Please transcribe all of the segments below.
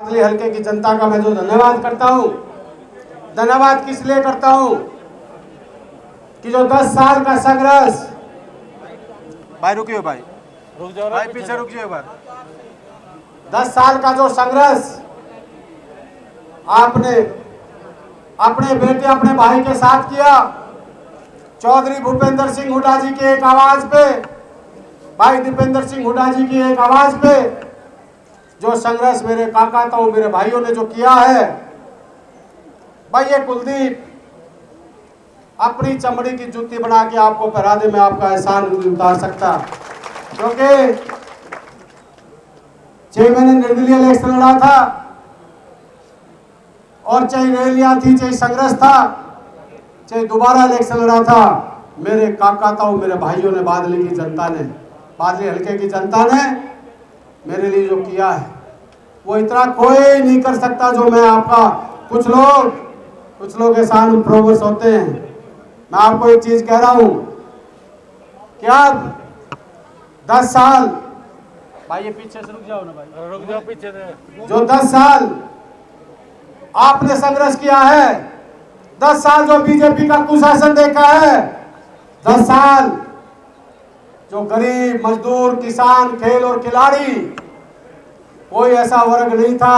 बादली हल्के की जनता का मैं जो धन्यवाद करता हूँ, धन्यवाद किस लिए करता हूँ कि जो 10 साल का संघर्ष, भाई रुकिए, भाई रुक जाओ, भाई पीछे रुक जाइए, 10 साल का जो संघर्ष आपने अपने बेटे अपने भाई के साथ किया, चौधरी भूपेंद्र सिंह हुड्डा जी की एक आवाज पे, भाई दीपेंद्र सिंह हुड्डा जी की एक आवाज पे जो संघर्ष मेरे काका ताऊ मेरे भाइयों ने जो किया है, भाई ये कुलदीप अपनी चमड़ी की जूती बना के आपको पहरा दे, मैं आपका एहसान नहीं उतार सकता, क्योंकि चाहे मैंने निर्दलीय इलेक्शन लड़ा था और चाहे रैलियां थी, चाहे संघर्ष था, चाहे दोबारा इलेक्शन लड़ा था, मेरे काका ताऊ मेरे भाइयों ने, बादली की जनता ने, बादली हल्के की जनता ने मेरे लिए जो किया है वो इतना कोई नहीं कर सकता जो मैं आपका। कुछ लोग एहसान प्रोग्रेस होते हैं। मैं आपको एक चीज कह रहा हूं कि आप 10 साल, भाई ये पीछे से रुक जाओ ना, भाई रुक जाओ पीछे से। जो 10 साल आपने संघर्ष किया है, 10 साल जो बीजेपी का कुशासन देखा है, 10 साल जो गरीब मजदूर किसान खेल और खिलाड़ी, कोई ऐसा वर्ग नहीं था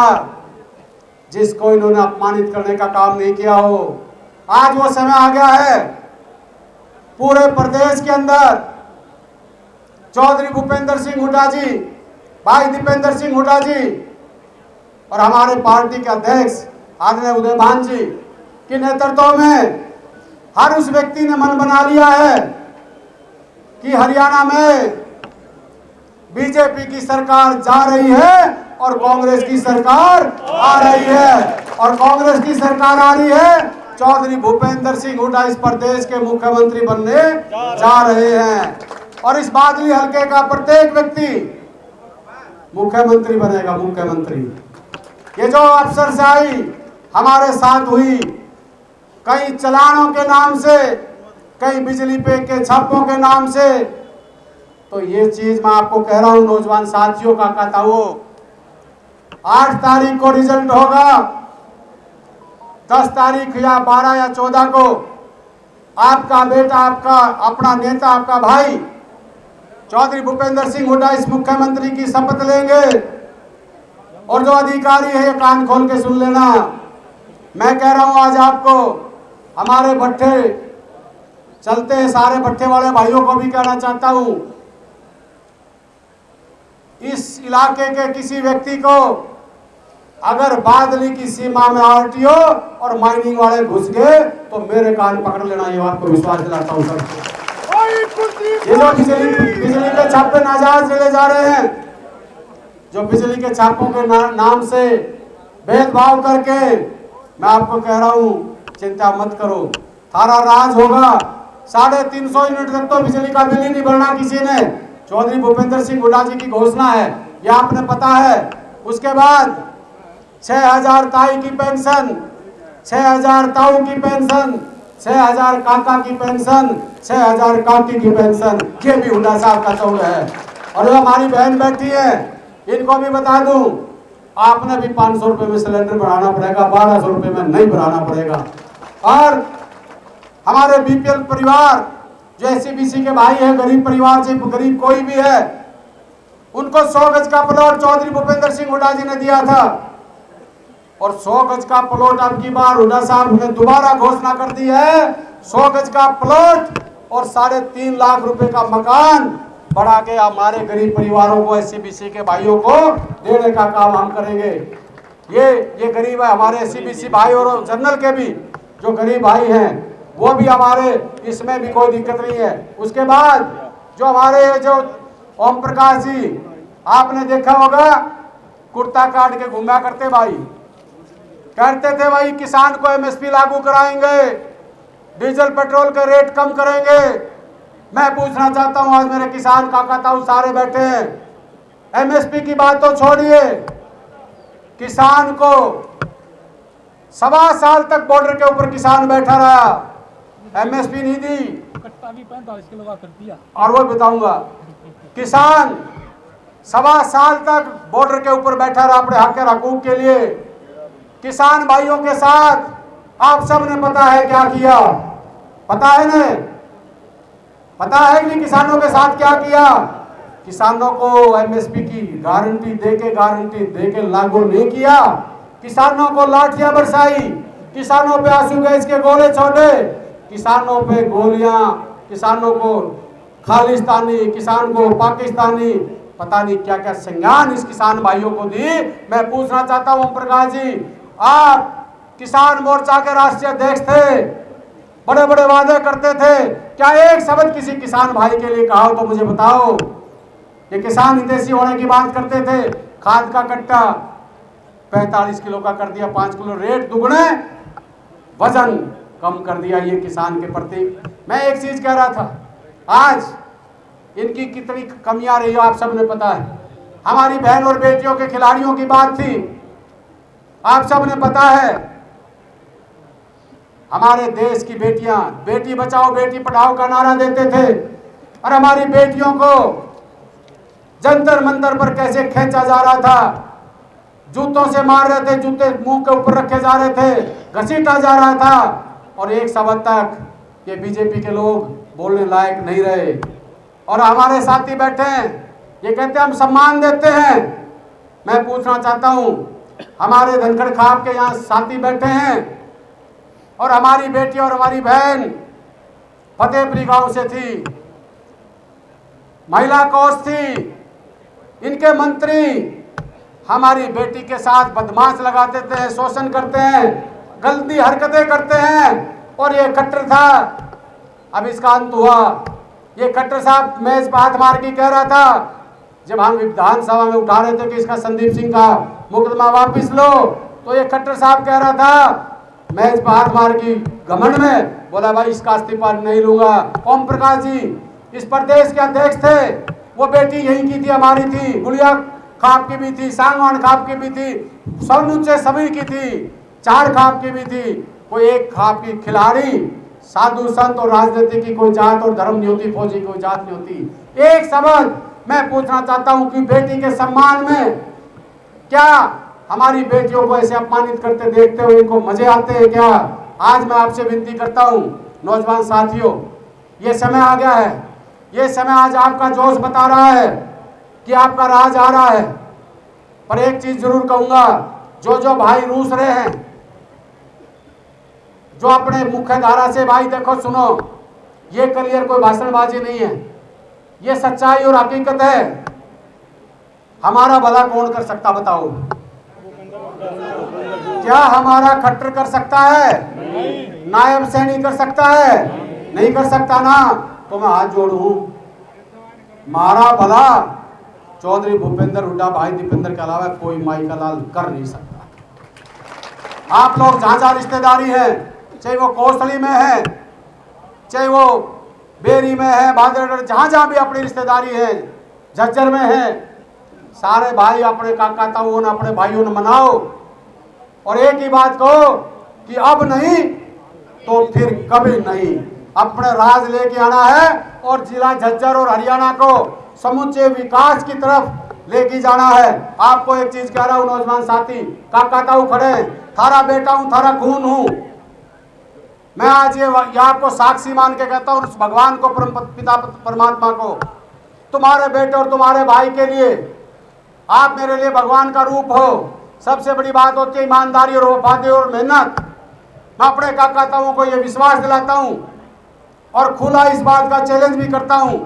जिसको इन्होंने अपमानित करने का काम नहीं किया हो। आज वो समय आ गया है, पूरे प्रदेश के अंदर चौधरी भूपेंद्र सिंह हुड्डा जी, भाई दीपेंद्र सिंह हुड्डा जी और हमारे पार्टी के अध्यक्ष आदरणीय उदय भान जी के नेतृत्व में हर उस व्यक्ति ने मन बना लिया है कि हरियाणा में बीजेपी की सरकार जा रही है और कांग्रेस की सरकार आ रही है, और कांग्रेस की सरकार आ रही है, चौधरी भूपेंद्र सिंह हुड्डा इस प्रदेश के मुख्यमंत्री बनने जा रहे हैं, और इस बादली हल्के का प्रत्येक व्यक्ति मुख्यमंत्री बनेगा, मुख्यमंत्री। ये जो अफसरशाही हमारे साथ हुई, कई चलानों के नाम से, कई बिजली पे के छापों के नाम से, तो ये चीज मैं आपको कह रहा हूं नौजवान साथियों का कहता हूं, 8 तारीख को रिजल्ट होगा, 10 तारीख या 12 या 14 को आपका बेटा, आपका अपना नेता, आपका भाई चौधरी भूपेंद्र सिंह हुड्डा इस मुख्यमंत्री की शपथ लेंगे। और जो अधिकारी है ये कान खोल के सुन लेना, मैं कह रहा हूं आज आपको, हमारे भट्टे चलते हैं, सारे भट्टे वाले भाइयों को भी कहना चाहता हूं, इस इलाके के किसी व्यक्ति को अगर बादली की सीमा में आरटीओ और माइनिंग वाले घुस गए तो मेरे कान पकड़ लेना, ये आपको विश्वास दिलाता हूं सर। ये जो बिजली के छापे नाजायज चले जा रहे हैं, जो बिजली के छापों के नाम से भेदभाव करके, मैं आपको कह रहा हूं चिंता मत करो, थारा राज होगा। 350 यूनिट तक तो बिजली का बिल ही नहीं भरना किसी ने, चौधरी भूपेंद्र सिंह हुड्डा जी की घोषणा है, ये आपने पता है। उसके बाद 6000 ताई की पेंशन, 6000 ताऊ की पेंशन, 6000 काका की पेंशन, 6000 काकी की पेंशन, ये भी हुड्डा साहब का चौड़ है। और जो हमारी बहन बैठी है इनको भी बता दूं, आपने भी 500 रुपए में सिलेंडर बढ़ाना पड़ेगा, 1200 रुपए में नहीं बढ़ाना पड़ेगा। और हमारे बीपीएल परिवार जो एससीबीसी के भाई है, गरीब परिवार से गरीब कोई भी है, उनको 100 गज का प्लॉट चौधरी भूपेंद्र सिंह हुड्डा जी ने दिया था, और 100 गज का प्लॉट अब की बार हुड्डा साहब ने दोबारा घोषणा कर दी है, 100 गज का प्लॉट और 3.5 लाख रुपए का मकान बढ़ा के हमारे गरीब परिवारों को, एससीबीसी के भाइयों को देने का काम हम करेंगे। ये गरीब है हमारे एससीबीसी भाई, और जनरल के भी जो गरीब भाई हैं वो भी हमारे, इसमें भी कोई दिक्कत नहीं है। उसके बाद जो हमारे जो ओम प्रकाश जी, आपने देखा होगा कुर्ता काट के घूमा करते भाई, कहते थे भाई किसान को एमएसपी लागू कराएंगे, डीजल पेट्रोल के रेट कम करेंगे। मैं पूछना चाहता हूं, आज मेरे किसान काका ताऊ सारे बैठे हैं, एमएसपी की बात तो छोड़िए, किसान को 1.25 साल तक बॉर्डर के ऊपर किसान बैठा रहा, एमएसपी नहीं दी, कट्टा भी 45 किलो का कर दिया। और वो बताऊंगा, किसान सवा साल तक बॉर्डर के ऊपर बैठा रहा अपने हक और हकूक के लिए। किसान भाइयों के साथ आप सब ने पता है क्या किया, पता है ना, पता है कि किसानों के साथ क्या किया। किसानों को एमएसपी की गारंटी दे के लागू नहीं किया। किसानों को लाठियां बरसाई, किसानों पे आंसू गैस के गोले छोड़े, किसानों पे गोलियां, किसानों को खालिस्तानी, किसान को पाकिस्तानी, पता नहीं क्या क्या संज्ञान इस किसान भाइयों को दी। मैं पूछना चाहता हूं ओम प्रकाश जी, आप किसान मोर्चा के राष्ट्रीय अध्यक्ष थे, बड़े बड़े वादे करते थे, क्या एक शब्द किसी किसान भाई के लिए कहा हो तो मुझे बताओ। ये किसान हितैषी होने की बात करते थे, खाद का कट्टा 45 किलो का कर दिया 5 किलो, रेट दुगने, वजन कम कर दिया। ये किसान के प्रति मैं एक चीज कह रहा था, आज इनकी कितनी कमियां रही हो आप सबने पता है। हमारी बहन और बेटियों के खिलाड़ियों की बात थी, आप सबने पता है। हमारे देश की बेटियां बेटी बचाओ बेटी पढ़ाओ का नारा देते थे और हमारी बेटियों को जंतर मंतर पर कैसे खींचा जा रहा था, जूतों से मार रहे थे, जूते मुंह के ऊपर रखे जा रहे थे, घसीटा जा रहा था और एक शब्द तक ये बीजेपी के लोग बोलने लायक नहीं रहे। और हमारे साथी बैठे हैं, ये कहते हैं हम सम्मान देते हैं। मैं पूछना चाहता हूं, हमारे धनखड़ खाप के यहाँ साथी बैठे हैं और हमारी बेटी और हमारी बहन फतेहपुरी गांव से थी, महिला कोष थी, इनके मंत्री हमारी बेटी के साथ बदमाश लगाते थे, शोषण करते हैं, गलती हरकतें करते हैं और ये खट्टर था। अब इसका अंत हुआ। ये खट्टर साहब मेज पर हाथ मार के कह रहा था, जब हम विधानसभा में उठा रहे थे कि इसका संदीप सिंह का मुकदमा वापिस लो, तो ये खट्टर साहब कह रहा था मेज पर हाथ मार की घमंड में, बोला भाई इसका इस्तीफा नहीं लूंगा। ओम प्रकाश जी इस प्रदेश के अध्यक्ष थे, वो बेटी यही की थी, हमारी थी, गुड़िया खाप की भी थी, सांगवान खाप की भी थी, समुचे सभी की थी, 4 खाप की भी थी। कोई एक खाप की खिलाड़ी, साधु संत और राजनीति की कोई जात और धर्म नहीं होती, फौजी की कोई जात नहीं होती। एक शब्द मैं पूछना चाहता हूं कि बेटी के सम्मान में क्या हमारी बेटियों को ऐसे अपमानित करते देखते हुए इनको मजे आते हैं क्या? आज मैं आपसे विनती करता हूं नौजवान साथियों, ये समय आ गया है, ये समय आज आपका जोश बता रहा है कि आपका राज आ रहा है। पर एक चीज जरूर कहूंगा, जो भाई रूस रहे हैं, जो अपने मुख्य धारा से, भाई देखो सुनो, ये क्लियर कोई भाषणबाजी नहीं है, ये सच्चाई और हकीकत है। हमारा भला कौन कर सकता बताओ? क्या हमारा खट्टर कर सकता है? नायब सैनी कर सकता है? नहीं कर सकता ना। तो मैं हाथ जोड़ूं, मारा भला चौधरी भूपेंद्र हुड्डा भाई दीपेंद्र के अलावा कोई माई का लाल कर नहीं सकता। आप लोग जहां जहां रिश्तेदारी है, चाहे वो कोसली में है, चाहे वो बेरी में है, बादरगढ़, जहां जहां भी अपनी रिश्तेदारी है, झज्जर में है, सारे भाई अपने काका ताऊ ने, अपने भाइयों ने मनाओ और एक ही बात कहो कि अब नहीं तो फिर कभी नहीं। अपने राज लेके आना है और जिला झज्जर और हरियाणा को समुचे विकास की तरफ लेके जाना है। आपको एक चीज कह रहा हूं नौजवान साथी, काका ताऊ खड़े, थारा बेटा हूं, थारा खून हूं। मैं आज ये आपको साक्षी मान के कहता हूं, उस भगवान को, पिता परमात्मा को, तुम्हारे बेटे और तुम्हारे भाई के लिए आप मेरे लिए भगवान का रूप हो। सबसे बड़ी बात होती है ईमानदारी और वफादारी और मेहनत। मैं अपने काका ताऊ को ये विश्वास दिलाता हूं और खुला इस बात का चैलेंज भी करता हूं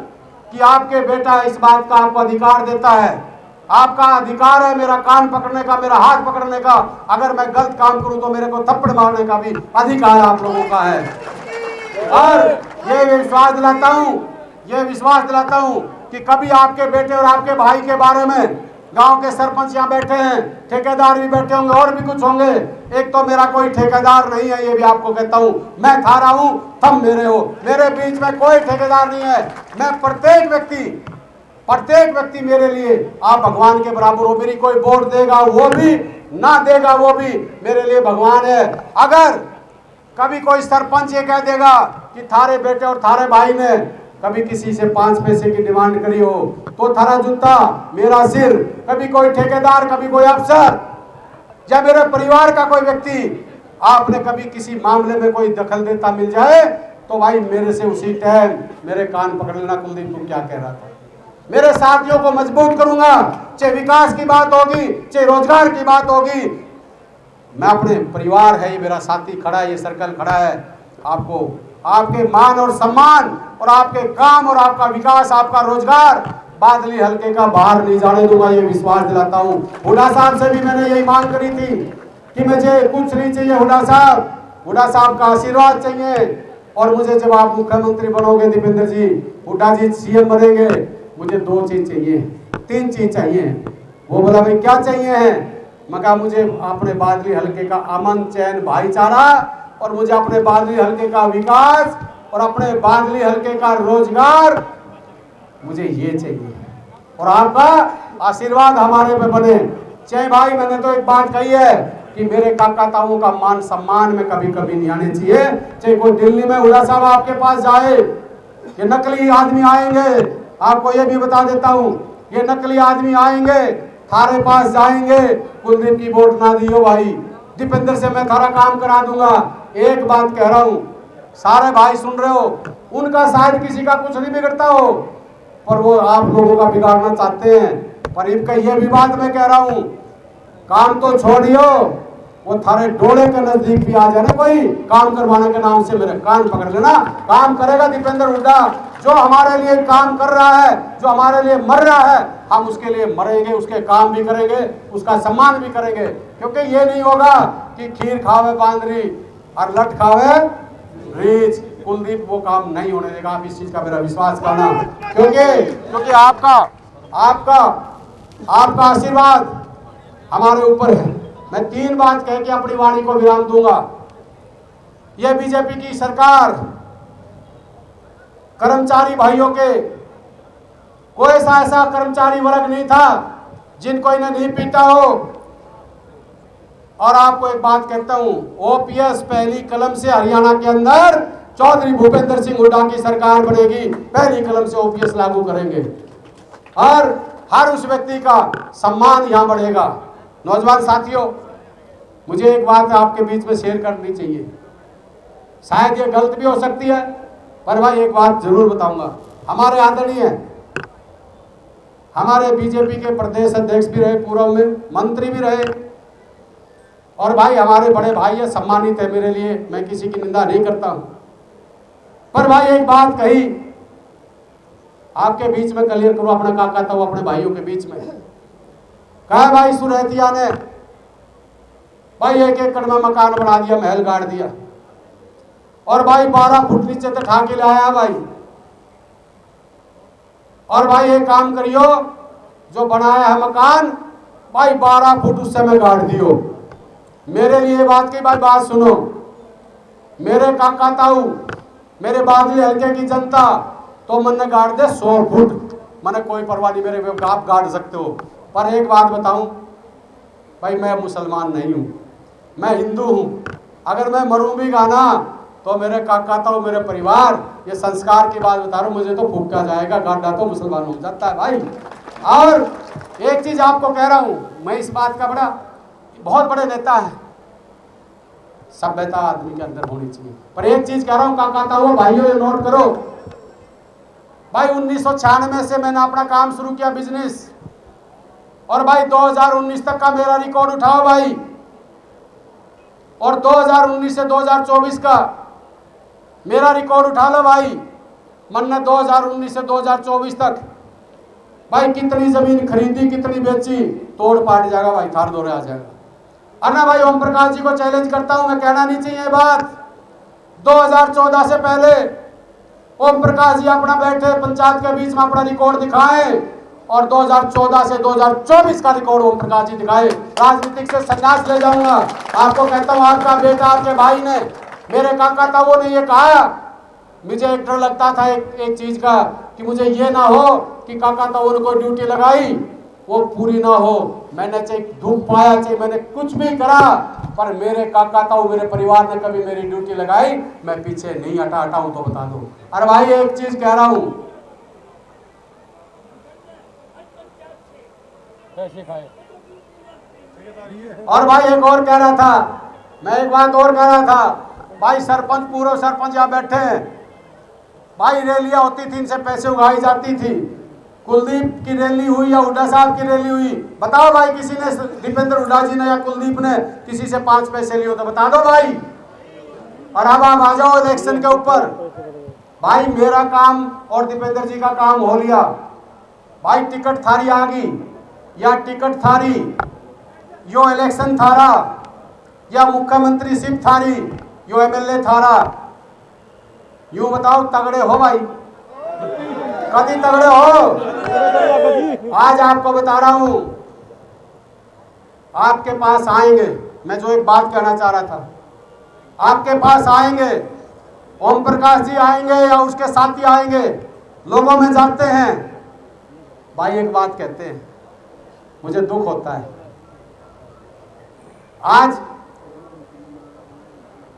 कि आपके बेटा इस बात का आपको अधिकार देता है। आपका अधिकार है मेरा कान पकड़ने का, मेरा हाथ पकड़ने का, अगर मैं गलत काम करूं तो मेरे को थप्पड़ मारने का भी अधिकार आप लोगों का है। और ये विश्वास दिलाता हूं कि कभी आपके बेटे और आपके भाई के बारे में गांव के सरपंच यहाँ बैठे हैं, ठेकेदार भी बैठे होंगे और भी कुछ होंगे। एक तो मेरा कोई ठेकेदार नहीं है, ये भी आपको कहता हूँ, मैं थारा हूँ, तुम मेरे हो, मेरे बीच में कोई ठेकेदार नहीं है। मैं प्रत्येक व्यक्ति मेरे लिए आप भगवान के बराबर हो। मेरी कोई वोट देगा वो भी, ना देगा वो भी, मेरे लिए भगवान है। अगर कभी कोई सरपंच ये कह देगा कि थारे बेटे और थारे भाई ने कभी किसी से 5 पैसे की डिमांड करी हो तो थारा जूता मेरा सिर, कभी कोई ठेकेदार, कभी कोई अफसर या मेरे परिवार का कोई व्यक्ति आपने कभी किसी मामले में कोई दखल देता मिल जाए तो भाई मेरे से उसी टाइम मेरे कान पकड़ लेना, कुलदीप तू क्या कह रहा था। मेरे साथियों को मजबूत करूंगा, चाहे विकास की बात होगी, चाहे रोजगार की बात होगी। मैं अपने परिवार है, ये मेरा साथी खड़ा है, ये सर्कल खड़ा है, आपको आपके मान और सम्मान और आपके काम और आपका विकास, आपका रोजगार बादली हल्के का बाहर नहीं जाने दूंगा, ये विश्वास दिलाता हूं। हुड्डा साहब से भी मैंने यही मांग करी थी कि मुझे कुछ नहीं चाहिए हुड्डा साहब का आशीर्वाद चाहिए, और मुझे जब आप मुख्यमंत्री बनोगे दीपेंद्र जी, हुड्डा जी सीएम बनेंगे, मुझे 2 चीज चाहिए, 3 चीज चाहिए। वो बोला भाई क्या चाहिए है? मैं कहा मुझे अपने बादली हल्के का अमन चैन भाईचारा, और मुझे अपने बादली हल्के का विकास, और अपने बादली हल्के का रोजगार, मुझे ये चाहिए, और आपका आशीर्वाद हमारे पे बने। चाहे भाई मैंने तो एक बात कही है कि मेरे काका ताऊ का मान सम्मान में कभी कभी नहीं आने चाहिए। चाहे कोई दिल्ली में हुड्डा साहब आपके पास जाए, ये नकली आदमी आएंगे, आपको ये भी बता देता हूँ, ये नकली आदमी आएंगे, थारे पास जाएंगे, कुलदीप की वोट ना दियो भाई, दीपेंद्र से मैं थारा काम करा दूंगा। एक बात कह रहा हूँ, सारे भाई सुन रहे हो, उनका शायद किसी का कुछ नहीं बिगड़ता हो, पर वो आप लोगों का बिगाड़ना चाहते हैं। पर इनका ये भी बात मैं कह रहा हूँ, काम तो छोड़ियो, वो थारे डोले के नजदीक भी आ जाए ना कोई काम करवाने के नाम से, मेरे कान पकड़ लेना। काम करेगा दीपेंद्र हुड्डा, जो हमारे लिए काम कर रहा है, जो हमारे लिए मर रहा है, हम उसके लिए मरेंगे, उसके काम भी करेंगे, उसका सम्मान भी करेंगे। क्योंकि ये नहीं होगा कि खीर खावे बांदरी और लट खावे रीछ। कुलदीप वो काम नहीं होने देगा, आप इस चीज का मेरा विश्वास करना, क्योंकि आपका आशीर्वाद हमारे ऊपर है। मैं 3 बात कह के अपनी वाणी को विराम दूंगा। यह बीजेपी की सरकार कर्मचारी भाइयों के, कोई ऐसा कर्मचारी वर्ग नहीं था जिनको इन्हें नहीं पीटा हो। और आपको एक बात कहता हूं, ओपीएस पहली कलम से हरियाणा के अंदर चौधरी भूपेंद्र सिंह हुड्डा की सरकार बनेगी, पहली कलम से ओपीएस लागू करेंगे, और हर उस व्यक्ति का सम्मान यहां बढ़ेगा। नौजवान साथियों, मुझे एक बात आपके बीच में शेयर करनी चाहिए, शायद ये गलत भी हो सकती है, पर भाई एक बात जरूर बताऊंगा। हमारे आदरणीय, हमारे बीजेपी के प्रदेश अध्यक्ष भी रहे, पूर्व में मंत्री भी रहे, और भाई हमारे बड़े भाई है, सम्मानित है मेरे लिए, मैं किसी की निंदा नहीं करता हूं। पर भाई एक बात कही आपके बीच में क्लियर करूं, अपना काका था वो अपने भाइयों के बीच में कहा, भाई सुरहतिया ने भाई 1 एकड़ में मकान बना दिया, महल गाड़ दिया, और भाई 12 फुट नीचे तक ठाके लाया भाई, और भाई एक काम करियो, जो बनाया है मकान भाई 12 फुट उस समय गाड़ दियो। मेरे लिए बात की भाई, बात सुनो, मेरे काका ताऊ, मेरे बादली हल्के की जनता तो मन ने गाड़ दे 100 फुट, मैंने कोई परवाह नहीं, मेरे आप गाड़ सकते हो। पर एक बात बताऊं भाई, मैं मुसलमान नहीं हूं, मैं हिंदू हूं। अगर मैं मरूं भी गाना तो मेरे काका ताऊ, मेरे परिवार, ये संस्कार की बात बता रहा हूं, मुझे तो फूका जाएगा, गाड़ा तो मुसलमान हो जाता है भाई। और एक चीज आपको कह रहा हूं, मैं इस बात का बहुत बड़े नेता है, सभ्यता आदमी के अंदर होनी चाहिए। पर एक चीज कह रहा हूं काका ताऊ भाइयों, ये नोट करो भाई, 1996 से मैंने अपना काम शुरू किया, बिजनेस, और भाई 2019 तक का मेरा रिकॉर्ड उठाओ भाई, और 2019 से 2024 का मेरा रिकॉर्ड उठा लो भाई। मन ने 2019 से 2024 तक भाई कितनी जमीन खरीदी, कितनी बेची, तोड़ पाट जाएगा भाई, थार दौरे आ जाएगा। अन्ना भाई ओम प्रकाश जी को चैलेंज करता हूं, मैं कहना नहीं चाहिए बात, 2014 से पहले ओम प्रकाश जी अपना बैठे पंचायत के बीच में अपना रिकॉर्ड दिखाएं, और 2014 से 2024 का रिकॉर्ड ओम प्रकाश जी दिखाए। राजनीतिक से संन्यास ले जाऊंगा। आपको कहता हूं, आपका बेटा, आपके भाई ने, मेरे काका ताऊ ने ये कहा, मुझे एक डर लगता था एक चीज का, कि मुझे ये ना हो कि काका ताऊ ने कोई ड्यूटी लगाई, वो पूरी ना हो। मैंने चाहे दुख पाया, चाहे मैंने कुछ भी करा, पर मेरे काका ताऊ, मेरे परिवार ने कभी मेरी ड्यूटी लगाई, मैं पीछे नहीं हटाऊं तो बता दो। अरे भाई एक चीज कह रहा हूं, और भाई एक और कह रहा था, मैं एक बात और कह रहा था भाई, सरपंच, पूर्व सरपंच यहाँ बैठे हैं भाई, रैलियां होती थी, इनसे पैसे उगाई जाती थी। कुलदीप की रैली हुई या हुड्डा साहब की रैली हुई, बताओ भाई किसी ने, दीपेंद्र हुड्डा जी ने या कुलदीप ने किसी से 5 पैसे लिए हो तो बता दो भाई। और अब आप आ जाओ इलेक्शन के ऊपर। भाई मेरा काम और दीपेंद्र जी का काम हो लिया भाई, टिकट थारी आ गई, या टिकट थारी यो इलेक्शन थारा, या मुख्यमंत्री सिर्फ थारी यो एमएलए थारा। यूं बताओ तगड़े हो भाई, कभी तगड़े हो? आज आपको बता रहा हूं, आपके पास आएंगे, मैं जो एक बात कहना चाह रहा था, आपके पास आएंगे, ओम प्रकाश जी आएंगे या उसके साथी आएंगे, लोगों में जाते हैं भाई, एक बात कहते हैं, मुझे दुख होता है आज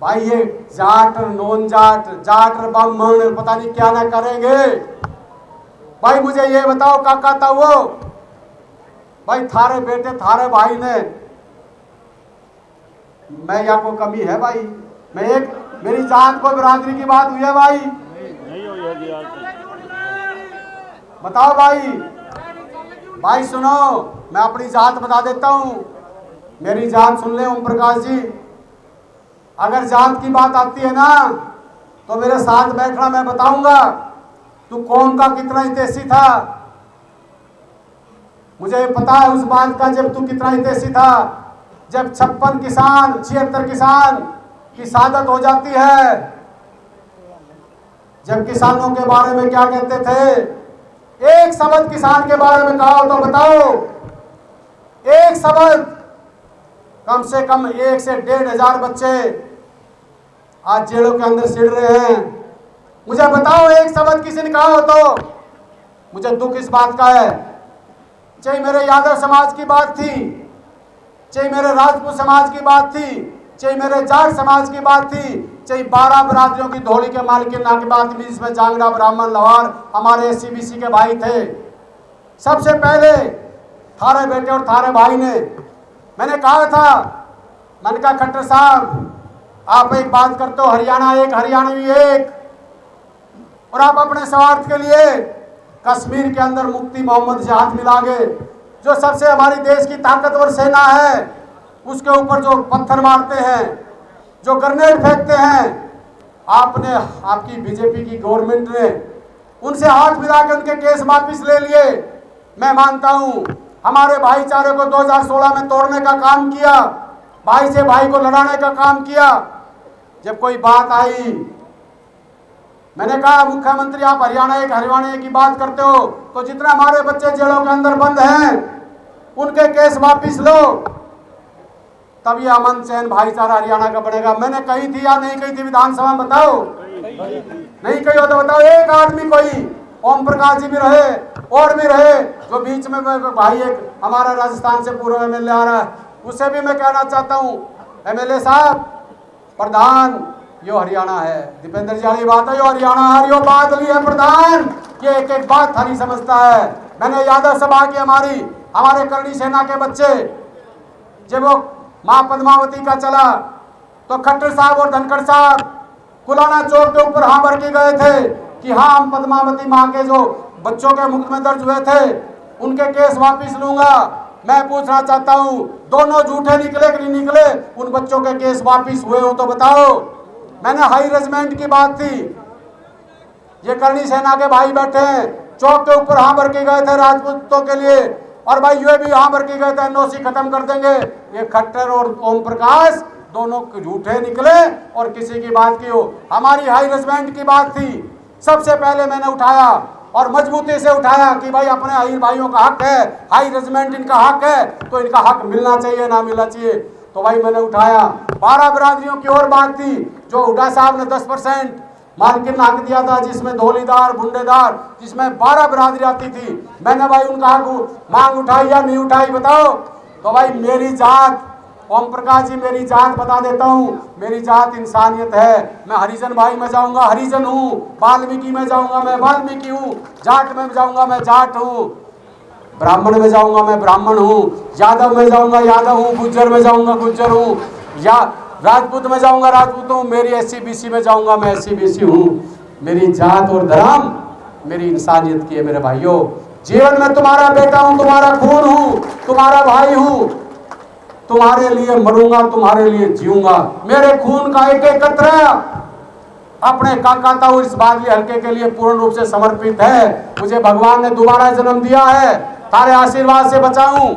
भाई, ये जाट नॉन जाट, जाट ब्राह्मण पता नहीं क्या ना करेंगे भाई। मुझे ये बताओ काका ताऊ भाई, थारे बेटे थारे भाई ने, मैं या को कमी है भाई, मैं एक मेरी जात को बिरादरी की बात हुई है भाई, नहीं हो बताओ भाई। भाई सुनो, मैं अपनी जात बता देता हूं, मेरी जात सुन ले ओम प्रकाश जी। अगर जात की बात आती है ना तो मेरे साथ बैठना, मैं बताऊंगा तू कौन का कितना हितैषी था। मुझे पता है उस बात का, जब तू कितना हितैषी था, जब 56 किसान 76 किसान की शहादत हो जाती है, जब किसानों के बारे में क्या कहते थे, एक शब्द किसान के बारे में कहा तो बताओ, एक शब्द, कम से कम 1 से 1,500 बच्चे आज जेलों के अंदर सिड़ रहे हैं। मुझे बताओ एक शब्द किसी ने कहा हो तो? मुझे दुख इस बात का है, चाहे मेरे यादव समाज की बात थी, चाहे मेरे राजपूत समाज की बात थी, चाहे मेरे जाट समाज की बात थी, चाहे 12 बिरादरियों की धोली के मालिकाना की बात थी, जिसमें जांगड़ा, ब्राह्मण, लवार हमारे SC/BC के भाई थे। सबसे पहले थारे बेटे और थारे भाई ने, मैंने कहा था, मैंने कहा खट्टर साहब आप एक बात करते हो, हरियाणा एक, हरियाणवी एक, और आप अपने स्वार्थ के लिए कश्मीर के अंदर मुफ्ती मोहम्मद से हाथ मिला गए, जो सबसे हमारी देश की ताकतवर सेना है, उसके ऊपर जो पत्थर मारते हैं, जो ग्रेनेड फेंकते हैं, आपने, आपकी बीजेपी की गवर्नमेंट ने उनसे हाथ मिला के उनके केस वापिस ले लिए। मैं मानता हूं हमारे भाईचारे को 2016 में तोड़ने का काम किया, भाई से भाई को लड़ाने का काम किया। जब कोई बात आई, मैंने कहा मुख्यमंत्री आप हरियाणा एक, हरियाणा की बात करते हो तो जितने हमारे बच्चे जेलों के अंदर बंद हैं उनके केस वापिस लो, तब ये अमन चैन भाईचारा हरियाणा का बढ़ेगा। मैंने कही थी या नहीं कही थी विधानसभा में? बताओ, नहीं कही हो तो बताओ। एक आदमी कोई, ओम प्रकाश जी भी रहे और भी रहे, जो बीच में भाई एक हमारा राजस्थान से पूर्व एमएलए आ रहा है, उससे भी मैं कहना चाहता हूँ, एमएलए साहब, प्रधान यो हरियाणा है, दीपेंद्र जी वाली बात है, यो हरियाणा है, यो बादली है प्रधान, ये एक एक बात हरी समझता है। मैंने यादव सभा की हमारे करणी सेना के बच्चे, जब वो माँ पद्मावती का चला तो खट्टर साहब और धनखड़ साहब कुलाना चौक के ऊपर हाँ भर के गए थे कि हाँ हम पद्मावती माँ के जो बच्चों के मुकदमे दर्ज हुए थे उनके केस वापिस लूंगा। मैं पूछना चाहता हूँ, दोनों झूठे निकले कि नहीं निकले? उन बच्चों के केस वापिस हुए हो तो बताओ। मैंने हाई रेजिमेंट की बात थी, ये करणी सेना के भाई बैठे हैं, चौक के ऊपर हाँ भर के गए थे राजपूतों के लिए, और भाई ये भी हाँ भर के गए थे NOC खत्म कर देंगे। ये खट्टर और ओम प्रकाश दोनों झूठे निकले और किसी की बात की हो। हमारी हाई रेजिमेंट की बात थी, सबसे पहले मैंने उठाया और मजबूती से उठाया कि भाई अपने हाई भाइयों का हक है, हाई रेजिमेंट इनका हक है, तो इनका हक मिलना चाहिए, ना मिलना चाहिए। तो भाई मैंने उठाया। 12 बिरादरियों की और बात थी, जो हुड्डा साहब ने 10%, मालकिन ने हक दिया था जिसमें धोलीदार, बुंडेदार, जिसमें 12 बिरादरी आती थी। मैंने भाई उनका हक मांग उठाई या नहीं उठाई बताओ? तो भाई मेरी जात, ओम प्रकाश जी मेरी जात बता देता हूँ, मेरी जात इंसानियत है। मैं हरिजन भाई में जाऊंगा हरिजन हूँ, वाल्मीकि में जाऊंगा मैं वाल्मीकि हूँ, जाट में जाऊंगा मैं जाट हूँ, ब्राह्मण में जाऊंगा मैं ब्राह्मण हूँ, यादव में जाऊंगा यादव हूँ, गुज्जर में जाऊंगा गुज्जर हूँ, या राजपूत में जाऊंगा राजपूत हूँ, मेरी एससी बीसी में जाऊंगा मैं एससी बीसी हूँ। मेरी जात और धर्म मेरी इंसानियत की है मेरे भाइयों। जीवन में तुम्हारा बेटा हूँ, तुम्हारा खून हूँ, तुम्हारा भाई हूँ, तुम्हारे लिए मरूंगा, तुम्हारे लिए जीऊंगा। मेरे खून का एक एक कतरा अपने काका ताऊ इस बादली हल्के के लिए पूर्ण रूप से समर्पित है। मुझे भगवान ने दोबारा जन्म दिया है, तारे आशीर्वाद से बचाऊं।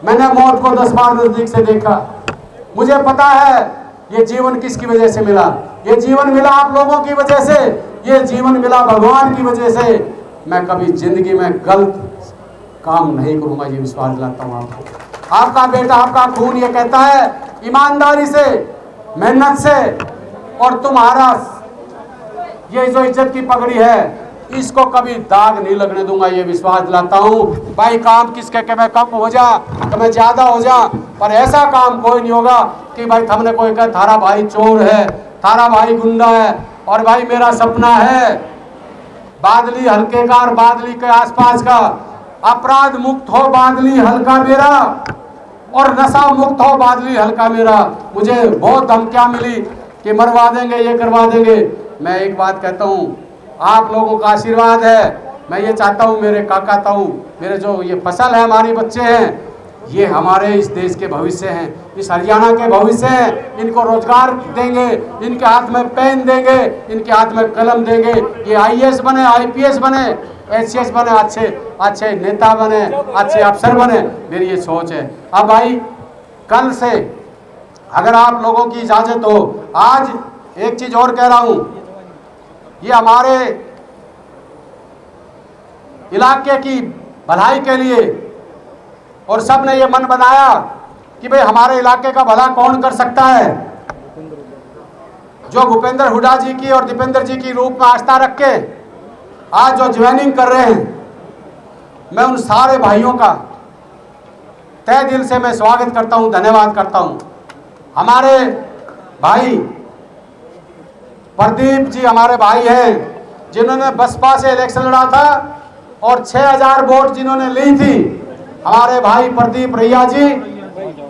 मैंने मौत को 10 बार नजदीक से देखा। मुझे पता है ये जीवन किसकी वजह से मिला। ये जीवन मिला आप लोगों की वजह से, ये जीवन मिला भगवान की वजह से। मैं कभी जिंदगी में गलत काम नहीं करूंगा, ये विश्वास दिलाता हूं आपको। आपका बेटा, आपका खून ये कहता है ईमानदारी से, मेहनत से, और तुम्हारा ये जो इज्जत की पगड़ी है इसको कभी दाग नहीं लगने दूंगा, ये विश्वास दिलाता हूँ। भाई काम किसके के मैं कम हो जा, कि मैं ज्यादा हो जा, पर ऐसा काम कोई नहीं होगा कि भाई हमने कोई कहा थारा भाई चोर है, थारा भाई गुंडा है। और भाई मेरा सपना है बादली हल्के का और बादली के आसपास का अपराध मुक्त हो बादली हल्का मेरा, और नशा मुक्त हो बादली हल्का मेरा। मुझे बहुत धमकियां मिली कि मरवा देंगे, ये करवा देंगे। मैं एक बात कहता हूँ, आप लोगों का आशीर्वाद है। मैं ये चाहता हूँ मेरे काका ताऊ, मेरे जो ये फसल है, हमारे बच्चे हैं, ये हमारे इस देश के भविष्य हैं, इस हरियाणा के भविष्य हैं। इनको रोजगार देंगे, इनके हाथ में पेन देंगे, इनके हाथ में कलम देंगे, ये IAS बने, IPS बने, HCS बने, अच्छे अच्छे नेता बने, अच्छे अफसर बने। मेरी ये सोच है। अब भाई कल से अगर आप लोगों की इजाजत हो, आज एक चीज और कह रहा हूँ, ये हमारे इलाके की भलाई के लिए, और सब ने ये मन बनाया कि भाई हमारे इलाके का भला कौन कर सकता है। जो भूपेंद्र हुड्डा जी की और दीपेंद्र जी की रूप में आस्था रख के आज जो ज्वाइनिंग कर रहे हैं, मैं उन सारे भाइयों का तहे दिल से मैं स्वागत करता हूं, धन्यवाद करता हूं। हमारे भाई प्रदीप जी हमारे भाई हैं, जिन्होंने बसपा से इलेक्शन लड़ा था और 6000 वोट जिन्होंने ली थी। हमारे भाई प्रदीप रैया जी,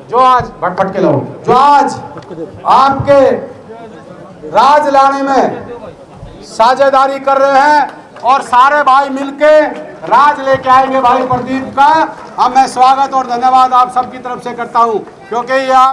जो आज भटभट के लोग, जो आज आपके राज लाने में साझेदारी कर रहे हैं, और सारे भाई मिलके राज लेके आएंगे भाई प्रदीप का। अब मैं स्वागत और धन्यवाद आप सबकी तरफ से करता हूं, क्योंकि ये आप